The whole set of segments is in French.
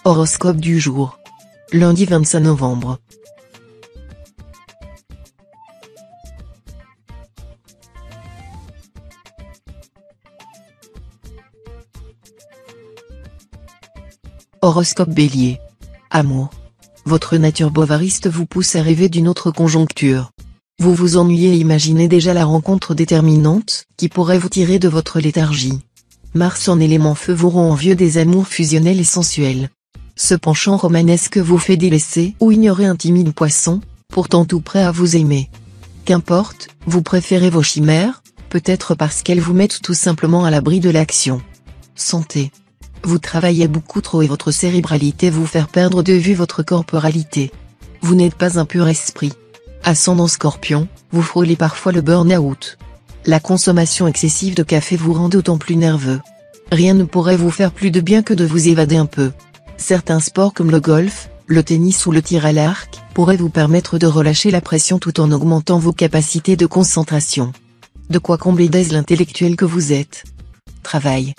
Horoscope du jour. Lundi 25 novembre. Horoscope Bélier. Amour. Votre nature bovariste vous pousse à rêver d'une autre conjoncture. Vous vous ennuyez et imaginez déjà la rencontre déterminante, qui pourrait vous tirer de votre léthargie. Mars en élément feu vous rend envieux des amours fusionnels et sensuels. Ce penchant romanesque vous fait délaisser ou ignorer un timide poisson, pourtant tout prêt à vous aimer. Qu'importe, vous préférez vos chimères, peut-être parce qu'elles vous mettent tout simplement à l'abri de l'action. Santé. Vous travaillez beaucoup trop et votre cérébralité vous fait perdre de vue votre corporalité. Vous n'êtes pas un pur esprit. Ascendant Scorpion, vous frôlez parfois le burn-out. La consommation excessive de café vous rend d'autant plus nerveux. Rien ne pourrait vous faire plus de bien que de vous évader un peu. Certains sports comme le golf, le tennis ou le tir à l'arc, pourraient vous permettre de relâcher la pression tout en augmentant vos capacités de concentration. De quoi combler d'aise l'intellectuel que vous êtes. Travail.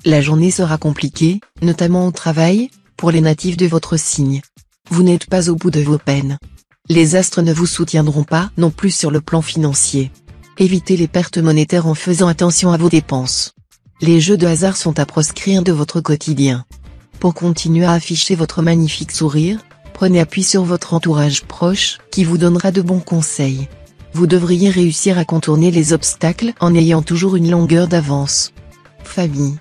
La journée sera compliquée, notamment au travail, pour les natifs de votre signe. Vous n'êtes pas au bout de vos peines. Les astres ne vous soutiendront pas non plus sur le plan financier. Évitez les pertes monétaires en faisant attention à vos dépenses. Les jeux de hasard sont à proscrire de votre quotidien. Pour continuer à afficher votre magnifique sourire, prenez appui sur votre entourage proche, qui vous donnera de bons conseils. Vous devriez réussir à contourner les obstacles en ayant toujours une longueur d'avance. Famille.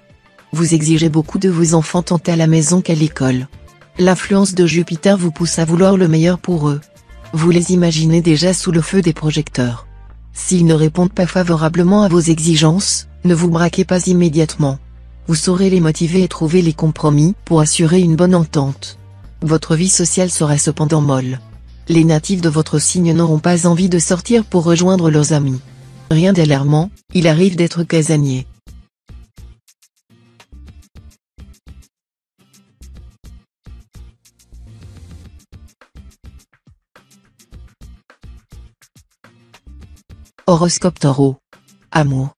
Vous exigez beaucoup de vos enfants tant à la maison qu'à l'école. L'influence de Jupiter vous pousse à vouloir le meilleur pour eux. Vous les imaginez déjà sous le feu des projecteurs. S'ils ne répondent pas favorablement à vos exigences, ne vous braquez pas immédiatement. Vous saurez les motiver et trouver les compromis pour assurer une bonne entente. Votre vie sociale sera cependant molle. Les natifs de votre signe n'auront pas envie de sortir pour rejoindre leurs amis. Rien d'alarmant, il arrive d'être casanier. Horoscope Taureau. Amour.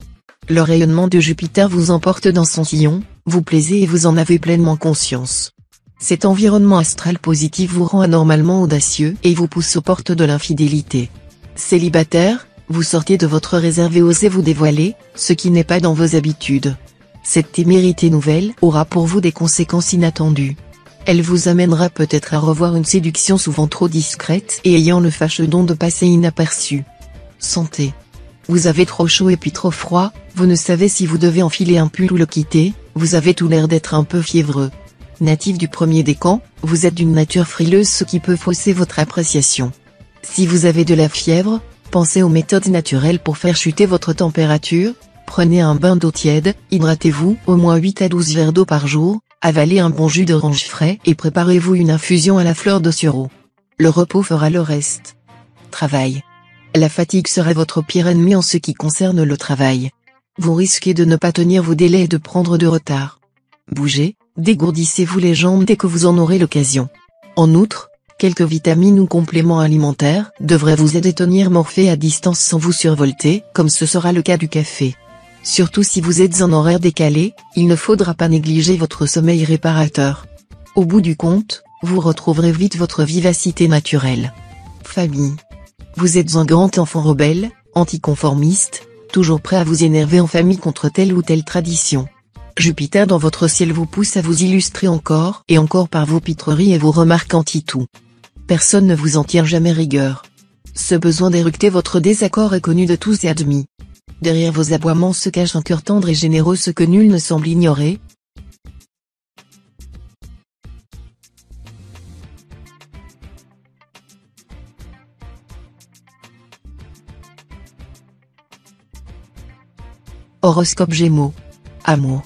Le rayonnement de Jupiter vous emporte dans son sillon, vous plaisez et vous en avez pleinement conscience. Cet environnement astral positif vous rend anormalement audacieux et vous pousse aux portes de l'infidélité. Célibataire, vous sortez de votre réserve et osez vous dévoiler, ce qui n'est pas dans vos habitudes. Cette témérité nouvelle aura pour vous des conséquences inattendues. Elle vous amènera peut-être à revoir une séduction souvent trop discrète et ayant le fâcheux don de passer inaperçue. Santé. Vous avez trop chaud et puis trop froid, vous ne savez si vous devez enfiler un pull ou le quitter, vous avez tout l'air d'être un peu fiévreux. Natif du premier décan, vous êtes d'une nature frileuse, ce qui peut fausser votre appréciation. Si vous avez de la fièvre, pensez aux méthodes naturelles pour faire chuter votre température, prenez un bain d'eau tiède, hydratez-vous au moins 8 à 12 verres d'eau par jour, avalez un bon jus d'orange frais et préparez-vous une infusion à la fleur de sureau. Le repos fera le reste. Travail. La fatigue sera votre pire ennemi en ce qui concerne le travail. Vous risquez de ne pas tenir vos délais et de prendre de retard. Bougez, dégourdissez-vous les jambes dès que vous en aurez l'occasion. En outre, quelques vitamines ou compléments alimentaires devraient vous aider à tenir morphée à distance sans vous survolter, comme ce sera le cas du café. Surtout si vous êtes en horaire décalé, il ne faudra pas négliger votre sommeil réparateur. Au bout du compte, vous retrouverez vite votre vivacité naturelle. Famille. Vous êtes un grand enfant rebelle, anticonformiste, toujours prêt à vous énerver en famille contre telle ou telle tradition. Jupiter dans votre ciel vous pousse à vous illustrer encore et encore par vos pitreries et vos remarques anti-tout. Personne ne vous en tient jamais rigueur. Ce besoin d'éructer votre désaccord est connu de tous et admis. Derrière vos aboiements se cache un cœur tendre et généreux, ce que nul ne semble ignorer. Horoscope Gémeaux. Amour.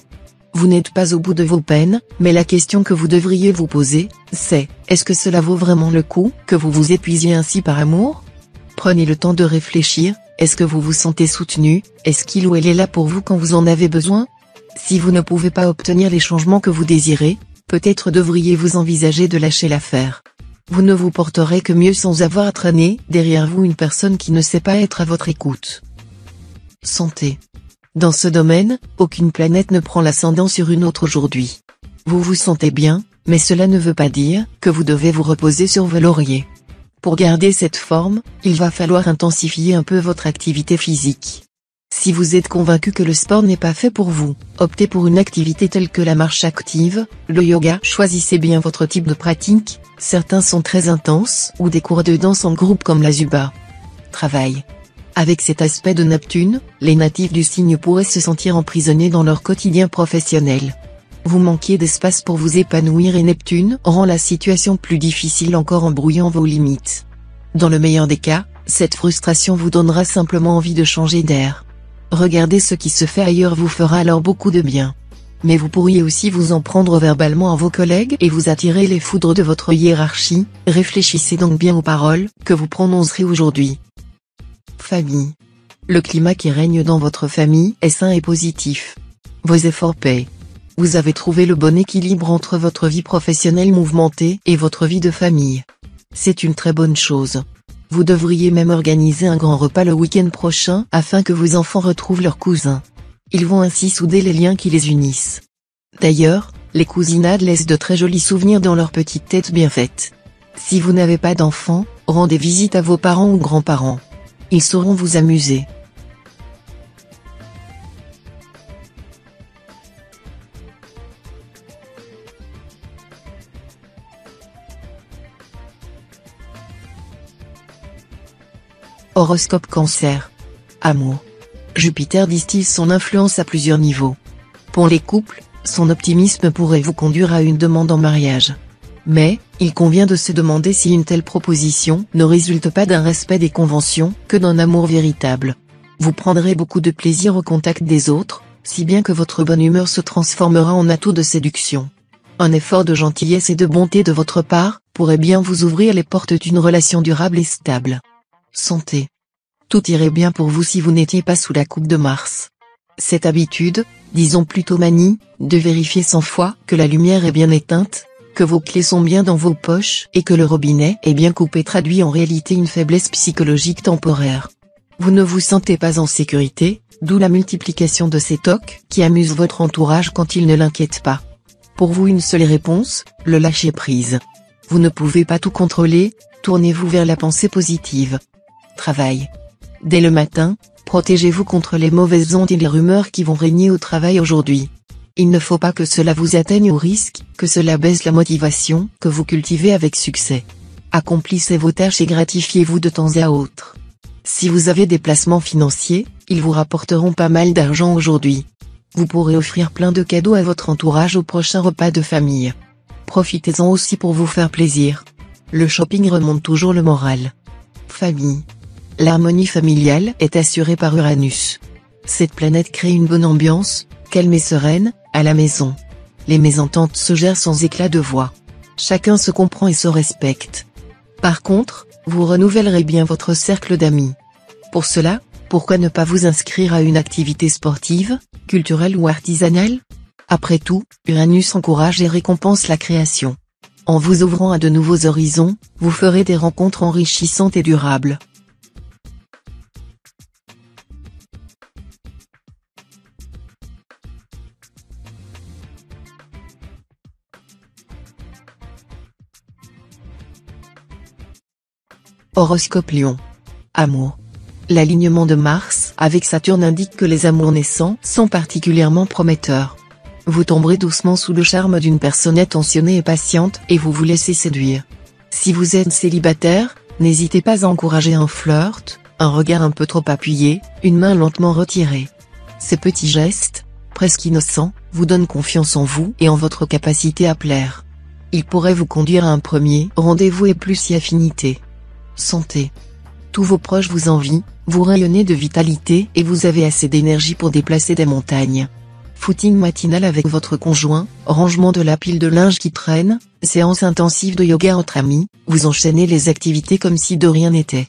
Vous n'êtes pas au bout de vos peines, mais la question que vous devriez vous poser, c'est, est-ce que cela vaut vraiment le coup, que vous vous épuisiez ainsi par amour? Prenez le temps de réfléchir, est-ce que vous vous sentez soutenu, est-ce qu'il ou elle est là pour vous quand vous en avez besoin? Si vous ne pouvez pas obtenir les changements que vous désirez, peut-être devriez-vous envisager de lâcher l'affaire. Vous ne vous porterez que mieux sans avoir à traîner derrière vous une personne qui ne sait pas être à votre écoute. Santé. Dans ce domaine, aucune planète ne prend l'ascendant sur une autre aujourd'hui. Vous vous sentez bien, mais cela ne veut pas dire que vous devez vous reposer sur vos lauriers. Pour garder cette forme, il va falloir intensifier un peu votre activité physique. Si vous êtes convaincu que le sport n'est pas fait pour vous, optez pour une activité telle que la marche active, le yoga. Choisissez bien votre type de pratique, certains sont très intenses, ou des cours de danse en groupe comme la Zumba. Travail. Avec cet aspect de Neptune, les natifs du signe pourraient se sentir emprisonnés dans leur quotidien professionnel. Vous manquiez d'espace pour vous épanouir et Neptune rend la situation plus difficile encore en brouillant vos limites. Dans le meilleur des cas, cette frustration vous donnera simplement envie de changer d'air. Regarder ce qui se fait ailleurs vous fera alors beaucoup de bien. Mais vous pourriez aussi vous en prendre verbalement à vos collègues et vous attirer les foudres de votre hiérarchie. Réfléchissez donc bien aux paroles que vous prononcerez aujourd'hui. Famille. Le climat qui règne dans votre famille est sain et positif. Vos efforts paient. Vous avez trouvé le bon équilibre entre votre vie professionnelle mouvementée et votre vie de famille. C'est une très bonne chose. Vous devriez même organiser un grand repas le week-end prochain afin que vos enfants retrouvent leurs cousins. Ils vont ainsi souder les liens qui les unissent. D'ailleurs, les cousinades laissent de très jolis souvenirs dans leur petite tête bien faite. Si vous n'avez pas d'enfants, rendez visite à vos parents ou grands-parents. Ils sauront vous amuser. Horoscope Cancer. Amour. Jupiter distille son influence à plusieurs niveaux. Pour les couples, son optimisme pourrait vous conduire à une demande en mariage. Mais, il convient de se demander si une telle proposition ne résulte pas d'un respect des conventions que d'un amour véritable. Vous prendrez beaucoup de plaisir au contact des autres, si bien que votre bonne humeur se transformera en atout de séduction. Un effort de gentillesse et de bonté de votre part pourrait bien vous ouvrir les portes d'une relation durable et stable. Santé. Tout irait bien pour vous si vous n'étiez pas sous la coupe de Mars. Cette habitude, disons plutôt manie, de vérifier 100 fois que la lumière est bien éteinte, que vos clés sont bien dans vos poches et que le robinet est bien coupé traduit en réalité une faiblesse psychologique temporaire. Vous ne vous sentez pas en sécurité, d'où la multiplication de ces tocs qui amusent votre entourage quand ils ne l'inquiètent pas. Pour vous une seule réponse, le lâcher-prise. Vous ne pouvez pas tout contrôler, tournez-vous vers la pensée positive. Travail. Dès le matin, protégez-vous contre les mauvaises ondes et les rumeurs qui vont régner au travail aujourd'hui. Il ne faut pas que cela vous atteigne au risque que cela baisse la motivation que vous cultivez avec succès. Accomplissez vos tâches et gratifiez-vous de temps à autre. Si vous avez des placements financiers, ils vous rapporteront pas mal d'argent aujourd'hui. Vous pourrez offrir plein de cadeaux à votre entourage au prochain repas de famille. Profitez-en aussi pour vous faire plaisir. Le shopping remonte toujours le moral. Famille. L'harmonie familiale est assurée par Uranus. Cette planète crée une bonne ambiance, calme et sereine, à la maison. Les mésententes se gèrent sans éclat de voix. Chacun se comprend et se respecte. Par contre, vous renouvellerez bien votre cercle d'amis. Pour cela, pourquoi ne pas vous inscrire à une activité sportive, culturelle ou artisanale? Après tout, Uranus encourage et récompense la création. En vous ouvrant à de nouveaux horizons, vous ferez des rencontres enrichissantes et durables. Horoscope Lion. Amour. L'alignement de Mars avec Saturne indique que les amours naissants sont particulièrement prometteurs. Vous tomberez doucement sous le charme d'une personne attentionnée et patiente et vous vous laissez séduire. Si vous êtes célibataire, n'hésitez pas à encourager un flirt, un regard un peu trop appuyé, une main lentement retirée. Ces petits gestes, presque innocents, vous donnent confiance en vous et en votre capacité à plaire. Ils pourraient vous conduire à un premier rendez-vous et plus si affinité. Santé. Tous vos proches vous envient, vous rayonnez de vitalité et vous avez assez d'énergie pour déplacer des montagnes. Footing matinal avec votre conjoint, rangement de la pile de linge qui traîne, séance intensive de yoga entre amis, vous enchaînez les activités comme si de rien n'était.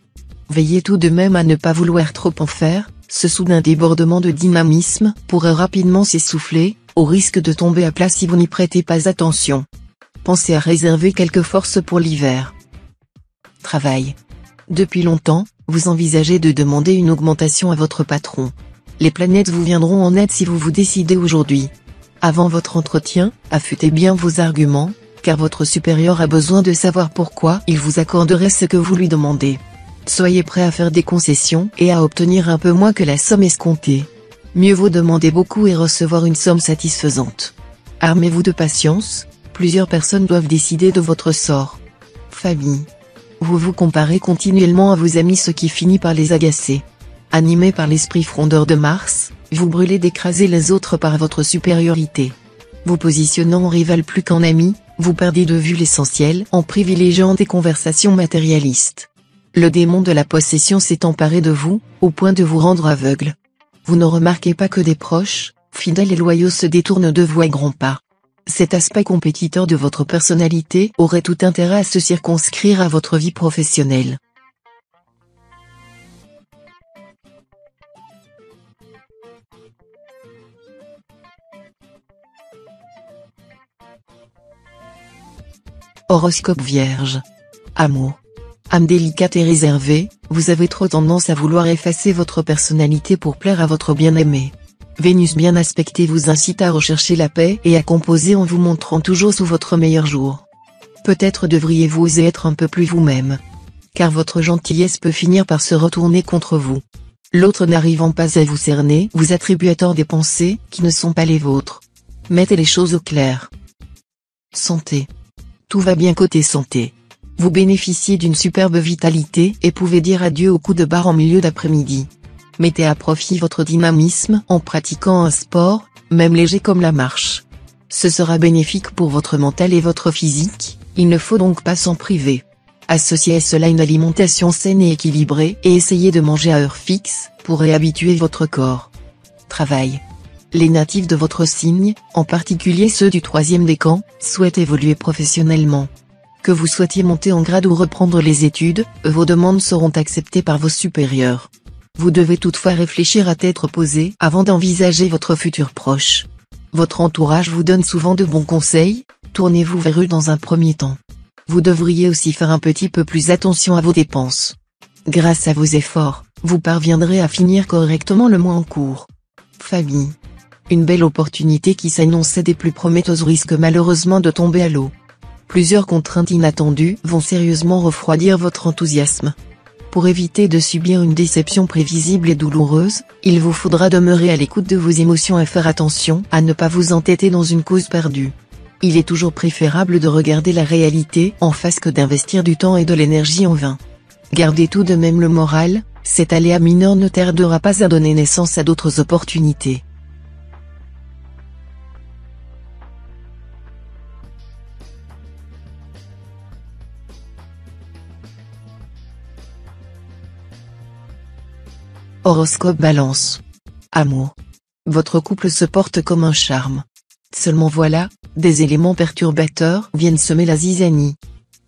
Veillez tout de même à ne pas vouloir trop en faire, ce soudain débordement de dynamisme pourrait rapidement s'essouffler, au risque de tomber à plat si vous n'y prêtez pas attention. Pensez à réserver quelques forces pour l'hiver. Travail. Depuis longtemps, vous envisagez de demander une augmentation à votre patron. Les planètes vous viendront en aide si vous vous décidez aujourd'hui. Avant votre entretien, affûtez bien vos arguments, car votre supérieur a besoin de savoir pourquoi il vous accorderait ce que vous lui demandez. Soyez prêt à faire des concessions et à obtenir un peu moins que la somme escomptée. Mieux vaut demander beaucoup et recevoir une somme satisfaisante. Armez-vous de patience, plusieurs personnes doivent décider de votre sort. Famille. Vous vous comparez continuellement à vos amis, ce qui finit par les agacer. Animé par l'esprit frondeur de Mars, vous brûlez d'écraser les autres par votre supériorité. Vous positionnant en rival plus qu'en ami, vous perdez de vue l'essentiel en privilégiant des conversations matérialistes. Le démon de la possession s'est emparé de vous, au point de vous rendre aveugle. Vous ne remarquez pas que des proches, fidèles et loyaux se détournent de vous à grands pas. Cet aspect compétiteur de votre personnalité aurait tout intérêt à se circonscrire à votre vie professionnelle. Horoscope Vierge. Amour. Âme délicate et réservée, vous avez trop tendance à vouloir effacer votre personnalité pour plaire à votre bien-aimé. Vénus bien aspectée vous incite à rechercher la paix et à composer en vous montrant toujours sous votre meilleur jour. Peut-être devriez-vous oser être un peu plus vous-même. Car votre gentillesse peut finir par se retourner contre vous. L'autre n'arrivant pas à vous cerner vous attribue à tort des pensées qui ne sont pas les vôtres. Mettez les choses au clair. Santé. Tout va bien côté santé. Vous bénéficiez d'une superbe vitalité et pouvez dire adieu au coup de barre en milieu d'après-midi. Mettez à profit votre dynamisme en pratiquant un sport, même léger comme la marche. Ce sera bénéfique pour votre mental et votre physique, il ne faut donc pas s'en priver. Associez à cela une alimentation saine et équilibrée et essayez de manger à heure fixe, pour réhabituer votre corps. Travail. Les natifs de votre signe, en particulier ceux du 3e décan, souhaitent évoluer professionnellement. Que vous souhaitiez monter en grade ou reprendre les études, vos demandes seront acceptées par vos supérieurs. Vous devez toutefois réfléchir à tête reposée avant d'envisager votre futur proche. Votre entourage vous donne souvent de bons conseils, tournez-vous vers eux dans un premier temps. Vous devriez aussi faire un petit peu plus attention à vos dépenses. Grâce à vos efforts, vous parviendrez à finir correctement le mois en cours. Famille. Une belle opportunité qui s'annonçait des plus prometteuses risque malheureusement de tomber à l'eau. Plusieurs contraintes inattendues vont sérieusement refroidir votre enthousiasme. Pour éviter de subir une déception prévisible et douloureuse, il vous faudra demeurer à l'écoute de vos émotions et faire attention à ne pas vous entêter dans une cause perdue. Il est toujours préférable de regarder la réalité en face que d'investir du temps et de l'énergie en vain. Gardez tout de même le moral, cet aléa mineur ne tardera pas à donner naissance à d'autres opportunités. Horoscope Balance. Amour. Votre couple se porte comme un charme. Seulement voilà, des éléments perturbateurs viennent semer la zizanie.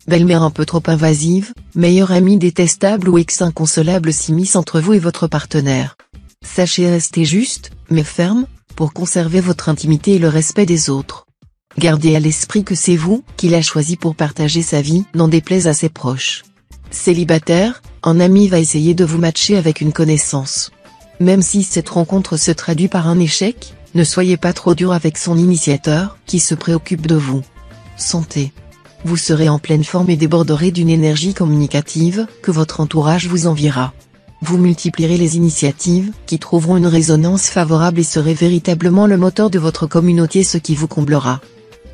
Belle-mère un peu trop invasive, meilleure amie détestable ou ex inconsolable s'immisce entre vous et votre partenaire. Sachez rester juste, mais ferme, pour conserver votre intimité et le respect des autres. Gardez à l'esprit que c'est vous qui l'a choisi pour partager sa vie, n'en déplaise à ses proches. Célibataire, un ami va essayer de vous matcher avec une connaissance. Même si cette rencontre se traduit par un échec, ne soyez pas trop dur avec son initiateur, qui se préoccupe de vous. Santé. Vous serez en pleine forme et déborderez d'une énergie communicative, que votre entourage vous enviera. Vous multiplierez les initiatives, qui trouveront une résonance favorable et serez véritablement le moteur de votre communauté, ce qui vous comblera.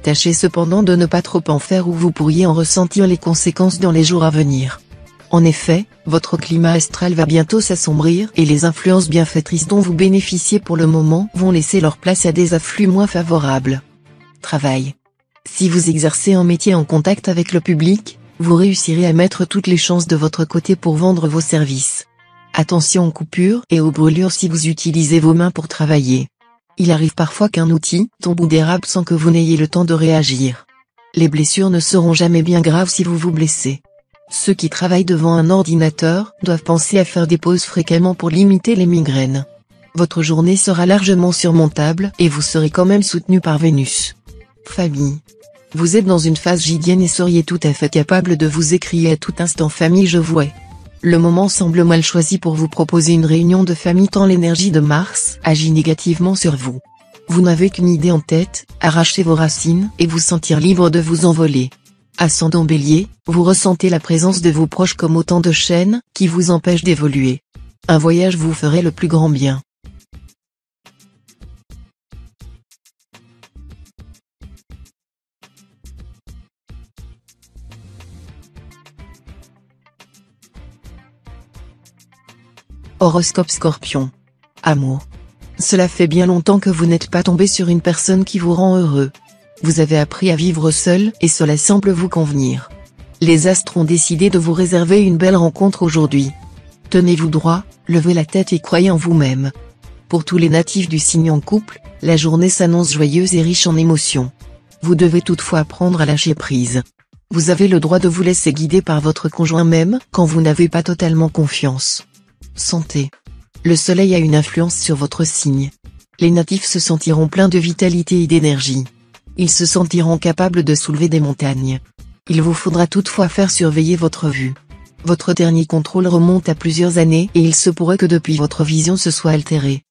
Tâchez cependant de ne pas trop en faire ou vous pourriez en ressentir les conséquences dans les jours à venir. En effet, votre climat astral va bientôt s'assombrir et les influences bienfaitrices dont vous bénéficiez pour le moment vont laisser leur place à des afflux moins favorables. Travail. Si vous exercez un métier en contact avec le public, vous réussirez à mettre toutes les chances de votre côté pour vendre vos services. Attention aux coupures et aux brûlures si vous utilisez vos mains pour travailler. Il arrive parfois qu'un outil tombe ou dérape sans que vous n'ayez le temps de réagir. Les blessures ne seront jamais bien graves si vous vous blessez. Ceux qui travaillent devant un ordinateur doivent penser à faire des pauses fréquemment pour limiter les migraines. Votre journée sera largement surmontable et vous serez quand même soutenu par Vénus. Famille. Vous êtes dans une phase gidienne et seriez tout à fait capable de vous écrier à tout instant famille je vouais. Le moment semble mal choisi pour vous proposer une réunion de famille tant l'énergie de Mars agit négativement sur vous. Vous n'avez qu'une idée en tête, arracher vos racines et vous sentir libre de vous envoler. Ascendant Bélier, vous ressentez la présence de vos proches comme autant de chaînes qui vous empêchent d'évoluer. Un voyage vous ferait le plus grand bien. Horoscope Scorpion. Amour. Cela fait bien longtemps que vous n'êtes pas tombé sur une personne qui vous rend heureux. Vous avez appris à vivre seul et cela semble vous convenir. Les astres ont décidé de vous réserver une belle rencontre aujourd'hui. Tenez-vous droit, levez la tête et croyez en vous-même. Pour tous les natifs du signe en couple, la journée s'annonce joyeuse et riche en émotions. Vous devez toutefois apprendre à lâcher prise. Vous avez le droit de vous laisser guider par votre conjoint même quand vous n'avez pas totalement confiance. Santé. Le soleil a une influence sur votre signe. Les natifs se sentiront pleins de vitalité et d'énergie. Ils se sentiront capables de soulever des montagnes. Il vous faudra toutefois faire surveiller votre vue. Votre dernier contrôle remonte à plusieurs années et il se pourrait que depuis votre vision se soit altérée.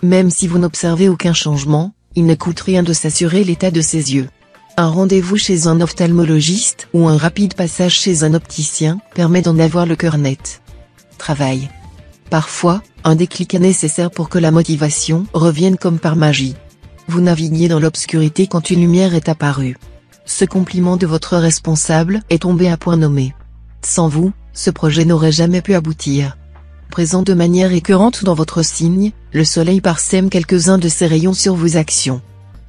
Même si vous n'observez aucun changement, il ne coûte rien de s'assurer l'état de ses yeux. Un rendez-vous chez un ophtalmologiste ou un rapide passage chez un opticien permet d'en avoir le cœur net. Travail. Parfois, un déclic est nécessaire pour que la motivation revienne comme par magie. Vous naviguiez dans l'obscurité quand une lumière est apparue. Ce compliment de votre responsable est tombé à point nommé. Sans vous, ce projet n'aurait jamais pu aboutir. Présent de manière écœurante dans votre signe, le soleil parsème quelques-uns de ses rayons sur vos actions.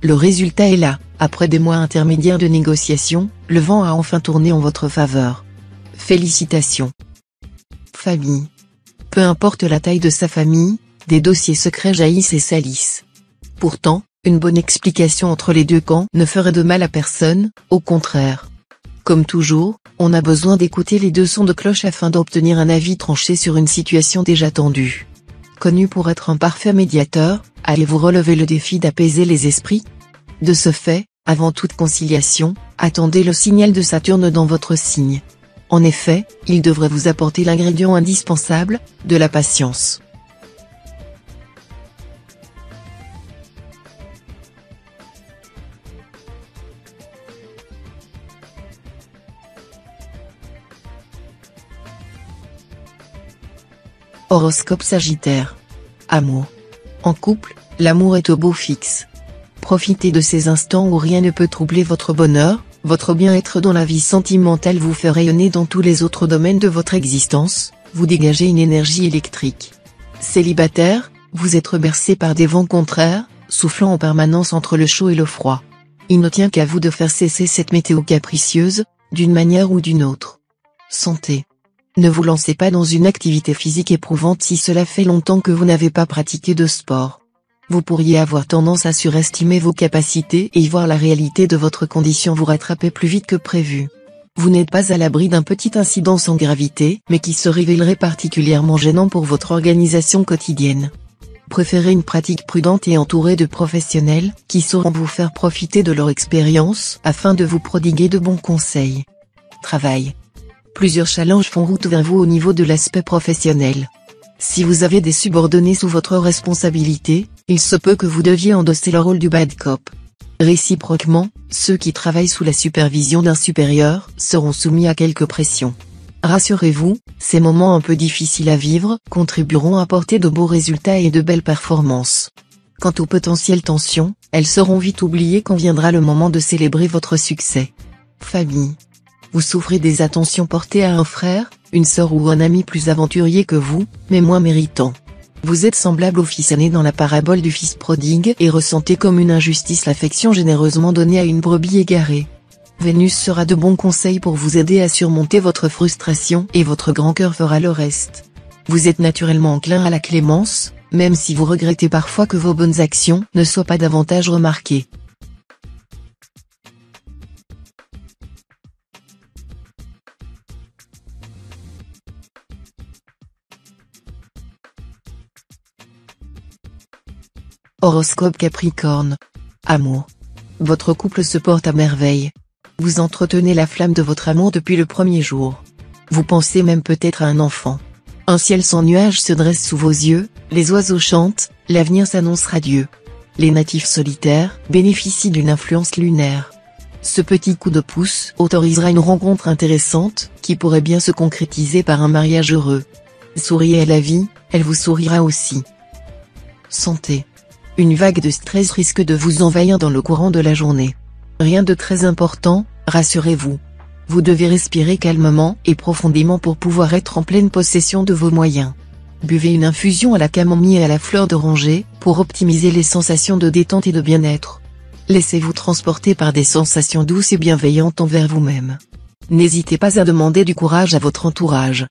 Le résultat est là, après des mois intermédiaires de négociations, le vent a enfin tourné en votre faveur. Félicitations. Famille. Peu importe la taille de sa famille, des dossiers secrets jaillissent et salissent. Pourtant, une bonne explication entre les deux camps ne ferait de mal à personne, au contraire. Comme toujours, on a besoin d'écouter les deux sons de cloche afin d'obtenir un avis tranché sur une situation déjà tendue. Connu pour être un parfait médiateur, allez-vous relever le défi d'apaiser les esprits? De ce fait, avant toute conciliation, attendez le signal de Saturne dans votre signe. En effet, il devrait vous apporter l'ingrédient indispensable, de la patience. Horoscope Sagittaire. Amour. En couple, l'amour est au beau fixe. Profitez de ces instants où rien ne peut troubler votre bonheur. Votre bien-être dans la vie sentimentale vous fait rayonner dans tous les autres domaines de votre existence, vous dégagez une énergie électrique. Célibataire, vous êtes bercé par des vents contraires, soufflant en permanence entre le chaud et le froid. Il ne tient qu'à vous de faire cesser cette météo capricieuse, d'une manière ou d'une autre. Santé. Ne vous lancez pas dans une activité physique éprouvante si cela fait longtemps que vous n'avez pas pratiqué de sport. Vous pourriez avoir tendance à surestimer vos capacités et y voir la réalité de votre condition vous rattraper plus vite que prévu. Vous n'êtes pas à l'abri d'un petit incident sans gravité, mais qui se révélerait particulièrement gênant pour votre organisation quotidienne. Préférez une pratique prudente et entourée de professionnels, qui sauront vous faire profiter de leur expérience, afin de vous prodiguer de bons conseils. Travail. Plusieurs challenges font route vers vous au niveau de l'aspect professionnel. Si vous avez des subordonnés sous votre responsabilité, il se peut que vous deviez endosser le rôle du bad cop. Réciproquement, ceux qui travaillent sous la supervision d'un supérieur seront soumis à quelques pressions. Rassurez-vous, ces moments un peu difficiles à vivre contribueront à apporter de beaux résultats et de belles performances. Quant aux potentielles tensions, elles seront vite oubliées quand viendra le moment de célébrer votre succès. Famille. Vous souffrez des attentions portées à un frère, une sœur ou un ami plus aventurier que vous, mais moins méritant. Vous êtes semblable au fils aîné dans la parabole du fils prodigue et ressentez comme une injustice l'affection généreusement donnée à une brebis égarée. Vénus sera de bons conseils pour vous aider à surmonter votre frustration et votre grand cœur fera le reste. Vous êtes naturellement enclin à la clémence, même si vous regrettez parfois que vos bonnes actions ne soient pas davantage remarquées. Horoscope Capricorne. Amour. Votre couple se porte à merveille. Vous entretenez la flamme de votre amour depuis le premier jour. Vous pensez même peut-être à un enfant. Un ciel sans nuages se dresse sous vos yeux, les oiseaux chantent, l'avenir s'annonce radieux. Les natifs solitaires bénéficient d'une influence lunaire. Ce petit coup de pouce autorisera une rencontre intéressante, qui pourrait bien se concrétiser par un mariage heureux. Souriez à la vie, elle vous sourira aussi. Santé. Une vague de stress risque de vous envahir dans le courant de la journée. Rien de très important, rassurez-vous. Vous devez respirer calmement et profondément pour pouvoir être en pleine possession de vos moyens. Buvez une infusion à la camomille et à la fleur d'oranger, pour optimiser les sensations de détente et de bien-être. Laissez-vous transporter par des sensations douces et bienveillantes envers vous-même. N'hésitez pas à demander du courage à votre entourage.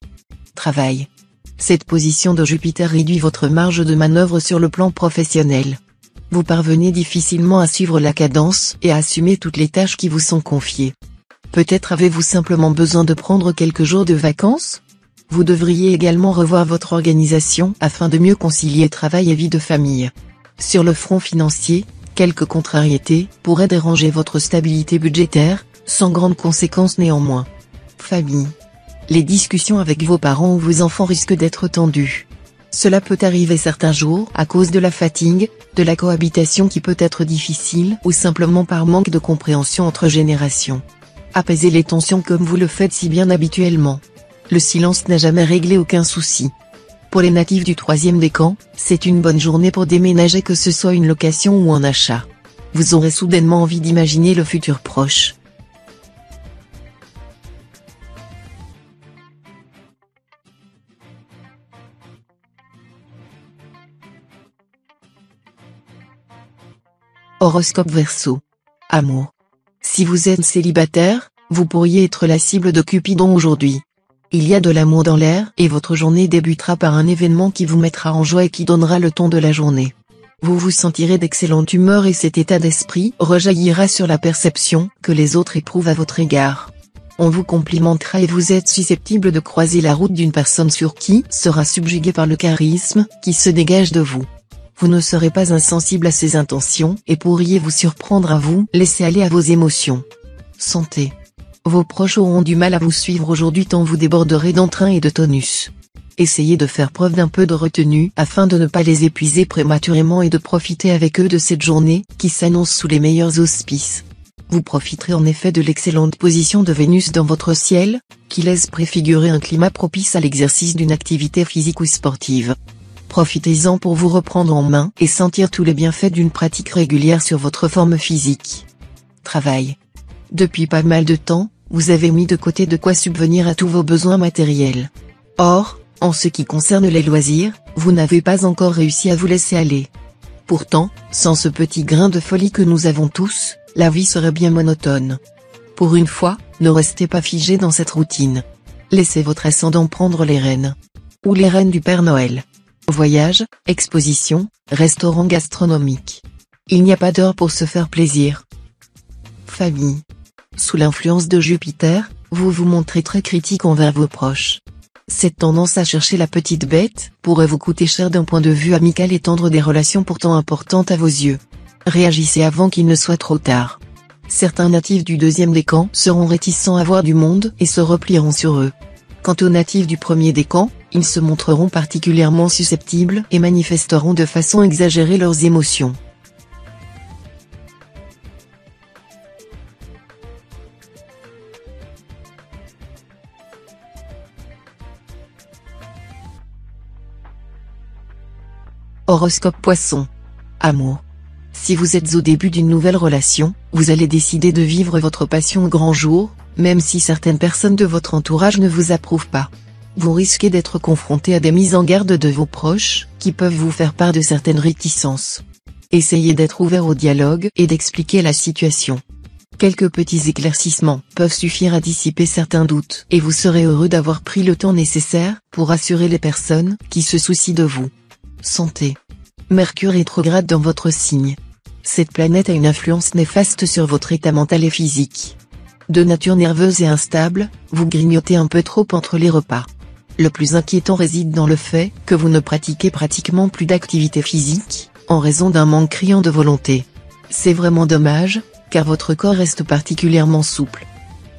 Travail. Cette position de Jupiter réduit votre marge de manœuvre sur le plan professionnel. Vous parvenez difficilement à suivre la cadence et à assumer toutes les tâches qui vous sont confiées. Peut-être avez-vous simplement besoin de prendre quelques jours de vacances? Vous devriez également revoir votre organisation afin de mieux concilier travail et vie de famille. Sur le front financier, quelques contrariétés pourraient déranger votre stabilité budgétaire, sans grandes conséquences néanmoins. Famille. Les discussions avec vos parents ou vos enfants risquent d'être tendues. Cela peut arriver certains jours à cause de la fatigue, de la cohabitation qui peut être difficile ou simplement par manque de compréhension entre générations. Apaisez les tensions comme vous le faites si bien habituellement. Le silence n'a jamais réglé aucun souci. Pour les natifs du 3e décan, c'est une bonne journée pour déménager, que ce soit une location ou un achat. Vous aurez soudainement envie d'imaginer le futur proche. Horoscope Verseau. Amour. Si vous êtes célibataire, vous pourriez être la cible de Cupidon aujourd'hui. Il y a de l'amour dans l'air et votre journée débutera par un événement qui vous mettra en joie et qui donnera le ton de la journée. Vous vous sentirez d'excellente humeur et cet état d'esprit rejaillira sur la perception que les autres éprouvent à votre égard. On vous complimentera et vous êtes susceptible de croiser la route d'une personne sur qui sera subjugué par le charisme qui se dégage de vous. Vous ne serez pas insensible à ses intentions et pourriez vous surprendre à vous laisser aller à vos émotions. Santé. Vos proches auront du mal à vous suivre aujourd'hui tant vous déborderez d'entrain et de tonus. Essayez de faire preuve d'un peu de retenue afin de ne pas les épuiser prématurément et de profiter avec eux de cette journée qui s'annonce sous les meilleurs auspices. Vous profiterez en effet de l'excellente position de Vénus dans votre ciel, qui laisse préfigurer un climat propice à l'exercice d'une activité physique ou sportive. Profitez-en pour vous reprendre en main et sentir tous les bienfaits d'une pratique régulière sur votre forme physique. Travail. Depuis pas mal de temps, vous avez mis de côté de quoi subvenir à tous vos besoins matériels. Or, en ce qui concerne les loisirs, vous n'avez pas encore réussi à vous laisser aller. Pourtant, sans ce petit grain de folie que nous avons tous, la vie serait bien monotone. Pour une fois, ne restez pas figé dans cette routine. Laissez votre ascendant prendre les rênes. Ou les rênes du Père Noël. Voyages, expositions, restaurants gastronomiques. Il n'y a pas d'heure pour se faire plaisir. Famille. Sous l'influence de Jupiter, vous vous montrez très critique envers vos proches. Cette tendance à chercher la petite bête pourrait vous coûter cher d'un point de vue amical et tendre des relations pourtant importantes à vos yeux. Réagissez avant qu'il ne soit trop tard. Certains natifs du 2e décan seront réticents à voir du monde et se replieront sur eux. Quant aux natifs du 1er décan, ils se montreront particulièrement susceptibles et manifesteront de façon exagérée leurs émotions. Horoscope Poisson. Amour. Si vous êtes au début d'une nouvelle relation, vous allez décider de vivre votre passion au grand jour, même si certaines personnes de votre entourage ne vous approuvent pas. Vous risquez d'être confronté à des mises en garde de vos proches, qui peuvent vous faire part de certaines réticences. Essayez d'être ouvert au dialogue et d'expliquer la situation. Quelques petits éclaircissements peuvent suffire à dissiper certains doutes et vous serez heureux d'avoir pris le temps nécessaire pour rassurer les personnes qui se soucient de vous. Santé. Mercure rétrograde dans votre signe. Cette planète a une influence néfaste sur votre état mental et physique. De nature nerveuse et instable, vous grignotez un peu trop entre les repas. Le plus inquiétant réside dans le fait que vous ne pratiquez pratiquement plus d'activité physique, en raison d'un manque criant de volonté. C'est vraiment dommage, car votre corps reste particulièrement souple.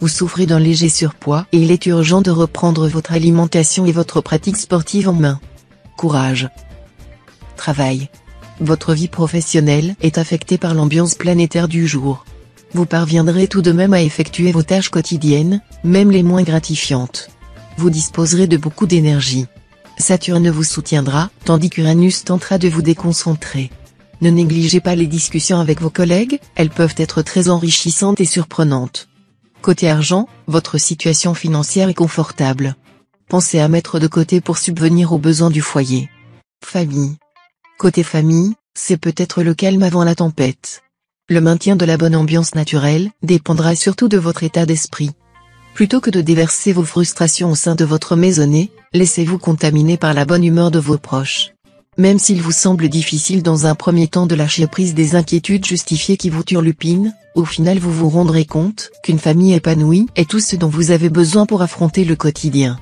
Vous souffrez d'un léger surpoids et il est urgent de reprendre votre alimentation et votre pratique sportive en main. Courage. Travail. Votre vie professionnelle est affectée par l'ambiance planétaire du jour. Vous parviendrez tout de même à effectuer vos tâches quotidiennes, même les moins gratifiantes. Vous disposerez de beaucoup d'énergie. Saturne vous soutiendra, tandis qu'Uranus tentera de vous déconcentrer. Ne négligez pas les discussions avec vos collègues, elles peuvent être très enrichissantes et surprenantes. Côté argent, votre situation financière est confortable. Pensez à mettre de côté pour subvenir aux besoins du foyer. Famille. Côté famille, c'est peut-être le calme avant la tempête. Le maintien de la bonne ambiance naturelle dépendra surtout de votre état d'esprit. Plutôt que de déverser vos frustrations au sein de votre maisonnée, laissez-vous contaminer par la bonne humeur de vos proches. Même s'il vous semble difficile dans un premier temps de lâcher prise des inquiétudes justifiées qui vous turlupinent, au final vous vous rendrez compte qu'une famille épanouie est tout ce dont vous avez besoin pour affronter le quotidien.